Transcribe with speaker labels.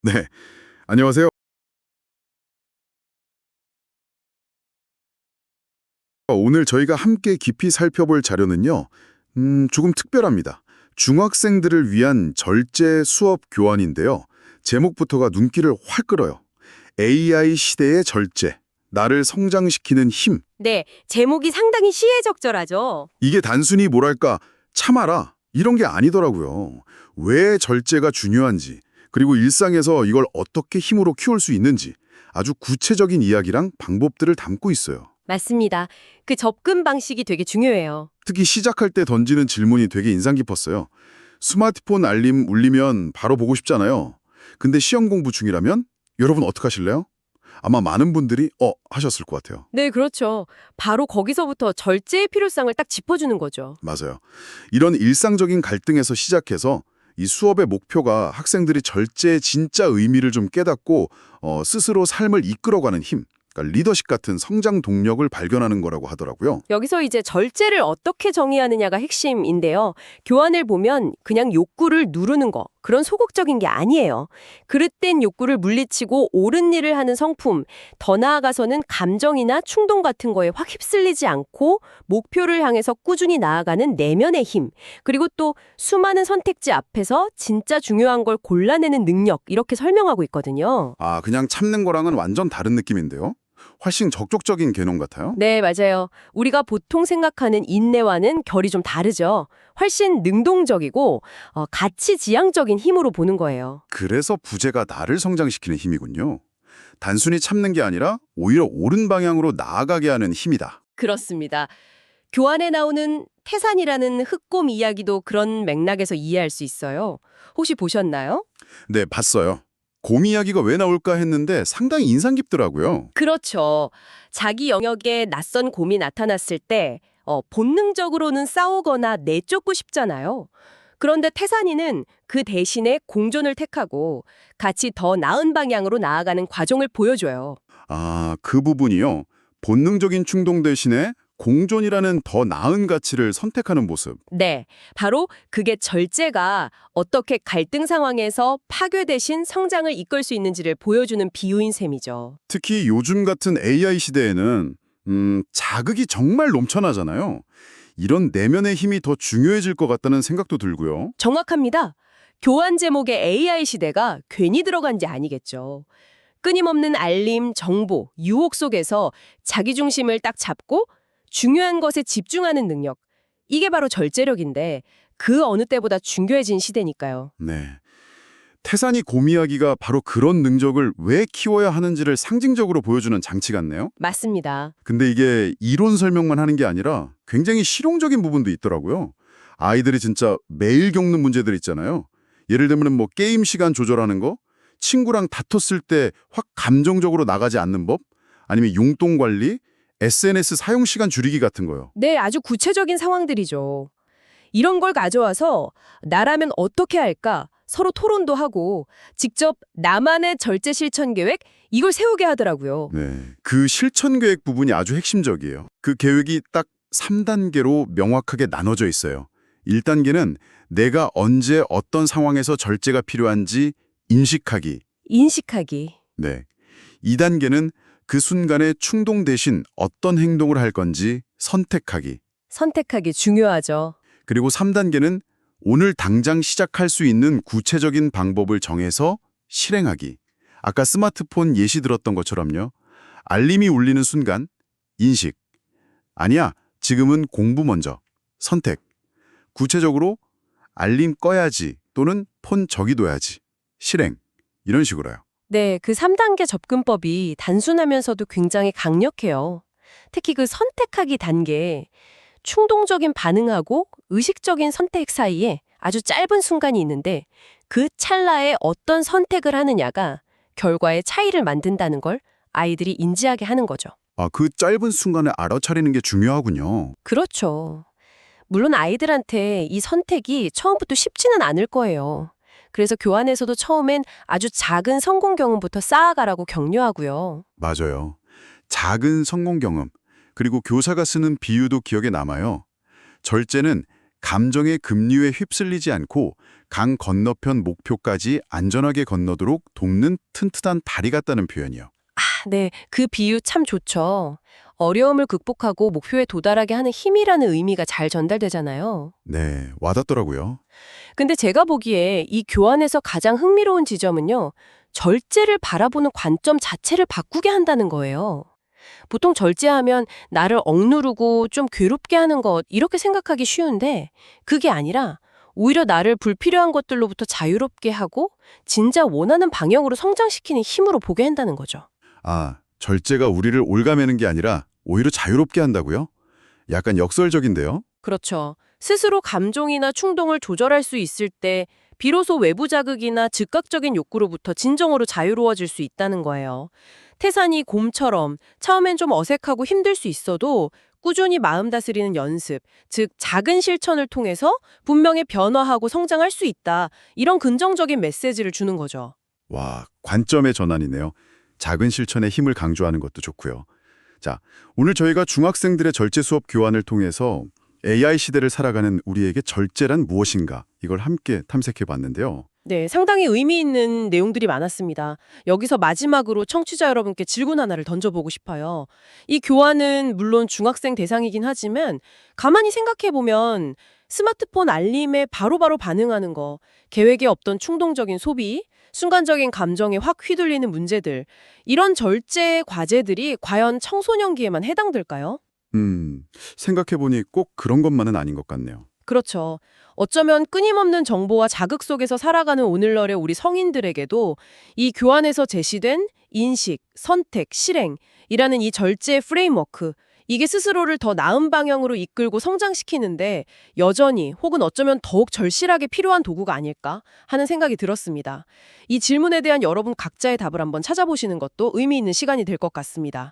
Speaker 1: 네, 안녕하세요. 오늘 저희가 함께 깊이 살펴볼 자료는요, 조금 특별합니다. 중학생들을 위한 절제 수업 교환인데요. 제목부터가 눈길을 확 끌어요. AI 시대의 절제, 나를 성장시키는 힘.
Speaker 2: 네, 제목이 상당히 시의적절하죠.
Speaker 1: 이게 단순히 뭐랄까, 참아라, 이런 게 아니더라고요. 왜 절제가 중요한지, 그리고 일상에서 이걸 어떻게 힘으로 키울 수 있는지 아주 구체적인 이야기랑 방법들을 담고 있어요.
Speaker 2: 맞습니다. 그 접근 방식이 되게 중요해요.
Speaker 1: 특히 시작할 때 던지는 질문이 되게 인상 깊었어요. 스마트폰 알림 울리면 바로 보고 싶잖아요. 근데 시험 공부 중이라면 여러분 어떡하실래요? 아마 많은 분들이 하셨을 것 같아요.
Speaker 2: 네, 그렇죠. 바로 거기서부터 절제의 필요성을 딱 짚어주는 거죠.
Speaker 1: 맞아요. 이런 일상적인 갈등에서 시작해서 이 수업의 목표가 학생들이 절제의 진짜 의미를 좀 깨닫고 스스로 삶을 이끌어가는 힘, 그러니까 리더십 같은 성장 동력을 발견하는 거라고 하더라고요.
Speaker 2: 여기서 이제 절제를 어떻게 정의하느냐가 핵심인데요. 교환을 보면 그냥 욕구를 누르는 거, 그런 소극적인 게 아니에요. 그릇된 욕구를 물리치고 옳은 일을 하는 성품, 더 나아가서는 감정이나 충동 같은 거에 확 휩쓸리지 않고 목표를 향해서 꾸준히 나아가는 내면의 힘, 그리고 또 수많은 선택지 앞에서 진짜 중요한 걸 골라내는 능력, 이렇게 설명하고 있거든요.
Speaker 1: 아, 그냥 참는 거랑은 완전 다른 느낌인데요. 훨씬 적극적인 개념 같아요.
Speaker 2: 네, 맞아요. 우리가 보통 생각하는 인내와는 결이 좀 다르죠. 훨씬 능동적이고 가치지향적인 힘으로 보는 거예요.
Speaker 1: 그래서 부제가 나를 성장시키는 힘이군요. 단순히 참는 게 아니라 오히려 옳은 방향으로 나아가게 하는 힘이다.
Speaker 2: 그렇습니다. 교환에 나오는 태산이라는 흑곰 이야기도 그런 맥락에서 이해할 수 있어요. 혹시 보셨나요?
Speaker 1: 네, 봤어요. 곰 이야기가 왜 나올까 했는데 상당히 인상 깊더라고요.
Speaker 2: 그렇죠. 자기 영역에 낯선 곰이 나타났을 때 본능적으로는 싸우거나 내쫓고 싶잖아요. 그런데 태산이는 그 대신에 공존을 택하고 같이 더 나은 방향으로 나아가는 과정을 보여줘요.
Speaker 1: 아, 그 부분이요. 본능적인 충동 대신에 공존이라는 더 나은 가치를 선택하는 모습.
Speaker 2: 네, 바로 그게 절제가 어떻게 갈등 상황에서 파괴 대신 성장을 이끌 수 있는지를 보여주는 비유인 셈이죠.
Speaker 1: 특히 요즘 같은 AI 시대에는 자극이 정말 넘쳐나잖아요. 이런 내면의 힘이 더 중요해질 것 같다는 생각도 들고요.
Speaker 2: 정확합니다. 교환 제목의 AI 시대가 괜히 들어간 게 아니겠죠. 끊임없는 알림, 정보, 유혹 속에서 자기 중심을 딱 잡고 중요한 것에 집중하는 능력. 이게 바로 절제력인데 그 어느 때보다 중요해진 시대니까요.
Speaker 1: 네. 태산이 곰 이야기가 바로 그런 능력을 왜 키워야 하는지를 상징적으로 보여주는 장치 같네요.
Speaker 2: 맞습니다.
Speaker 1: 근데 이게 이론 설명만 하는 게 아니라 굉장히 실용적인 부분도 있더라고요. 아이들이 진짜 매일 겪는 문제들 있잖아요. 예를 들면 뭐 게임 시간 조절하는 거, 친구랑 다퉜을 때 확 감정적으로 나가지 않는 법, 아니면 용돈 관리, SNS 사용 시간 줄이기 같은 거요.
Speaker 2: 네, 아주 구체적인 상황들이죠. 이런 걸 가져와서 나라면 어떻게 할까? 서로 토론도 하고 직접 나만의 절제 실천 계획 이걸 세우게 하더라고요.
Speaker 1: 네. 그 실천 계획 부분이 아주 핵심적이에요. 그 계획이 딱 3단계로 명확하게 나눠져 있어요. 1단계는 내가 언제 어떤 상황에서 절제가 필요한지 인식하기.
Speaker 2: 인식하기.
Speaker 1: 네. 2단계는 그 순간의 충동 대신 어떤 행동을 할 건지 선택하기.
Speaker 2: 선택하기 중요하죠.
Speaker 1: 그리고 3단계는 오늘 당장 시작할 수 있는 구체적인 방법을 정해서 실행하기. 아까 스마트폰 예시 들었던 것처럼요. 알림이 울리는 순간 인식. 아니야, 지금은 공부 먼저. 선택. 구체적으로 알림 꺼야지 또는 폰 저기 둬야지. 실행. 이런 식으로요.
Speaker 2: 네, 그 3단계 접근법이 단순하면서도 굉장히 강력해요. 특히 그 선택하기 단계, 충동적인 반응하고 의식적인 선택 사이에 아주 짧은 순간이 있는데 그 찰나에 어떤 선택을 하느냐가 결과의 차이를 만든다는 걸 아이들이 인지하게 하는 거죠.
Speaker 1: 아, 그 짧은 순간에 알아차리는 게 중요하군요.
Speaker 2: 그렇죠. 물론 아이들한테 이 선택이 처음부터 쉽지는 않을 거예요. 그래서 교환에서도 처음엔 아주 작은 성공 경험부터 쌓아가라고 격려하고요.
Speaker 1: 맞아요. 작은 성공 경험, 그리고 교사가 쓰는 비유도 기억에 남아요. 절제는 감정의 급류에 휩쓸리지 않고 강 건너편 목표까지 안전하게 건너도록 돕는 튼튼한 다리 같다는 표현이요.
Speaker 2: 네, 그 비유 참 좋죠. 어려움을 극복하고 목표에 도달하게 하는 힘이라는 의미가 잘 전달되잖아요.
Speaker 1: 네, 와닿더라고요.
Speaker 2: 근데 제가 보기에 이 교환에서 가장 흥미로운 지점은요, 절제를 바라보는 관점 자체를 바꾸게 한다는 거예요. 보통 절제하면 나를 억누르고 좀 괴롭게 하는 것, 이렇게 생각하기 쉬운데, 그게 아니라 오히려 나를 불필요한 것들로부터 자유롭게 하고, 진짜 원하는 방향으로 성장시키는 힘으로 보게 한다는 거죠.
Speaker 1: 아, 절제가 우리를 올가매는 게 아니라 오히려 자유롭게 한다고요? 약간 역설적인데요?
Speaker 2: 그렇죠. 스스로 감정이나 충동을 조절할 수 있을 때 비로소 외부 자극이나 즉각적인 욕구로부터 진정으로 자유로워질 수 있다는 거예요. 태산이 곰처럼 처음엔 좀 어색하고 힘들 수 있어도 꾸준히 마음 다스리는 연습, 즉 작은 실천을 통해서 분명히 변화하고 성장할 수 있다. 이런 긍정적인 메시지를 주는 거죠.
Speaker 1: 와, 관점의 전환이네요. 작은 실천의 힘을 강조하는 것도 좋고요. 자, 오늘 저희가 중학생들의 절제 수업 교환을 통해서 AI 시대를 살아가는 우리에게 절제란 무엇인가 이걸 함께 탐색해 봤는데요.
Speaker 2: 네, 상당히 의미 있는 내용들이 많았습니다. 여기서 마지막으로 청취자 여러분께 질문 하나를 던져보고 싶어요. 이 교환은 물론 중학생 대상이긴 하지만 가만히 생각해보면 스마트폰 알림에 바로바로 반응하는 거, 계획에 없던 충동적인 소비, 순간적인 감정에 확 휘둘리는 문제들, 이런 절제 과제들이 과연 청소년기에만 해당될까요?
Speaker 1: 생각해 보니 꼭 그런 것만은 아닌 것 같네요.
Speaker 2: 그렇죠. 어쩌면 끊임없는 정보와 자극 속에서 살아가는 오늘날의 우리 성인들에게도 이 교환에서 제시된 인식, 선택, 실행이라는 이 절제 프레임워크, 이게 스스로를 더 나은 방향으로 이끌고 성장시키는데 여전히 혹은 어쩌면 더욱 절실하게 필요한 도구가 아닐까 하는 생각이 들었습니다. 이 질문에 대한 여러분 각자의 답을 한번 찾아보시는 것도 의미 있는 시간이 될 것 같습니다.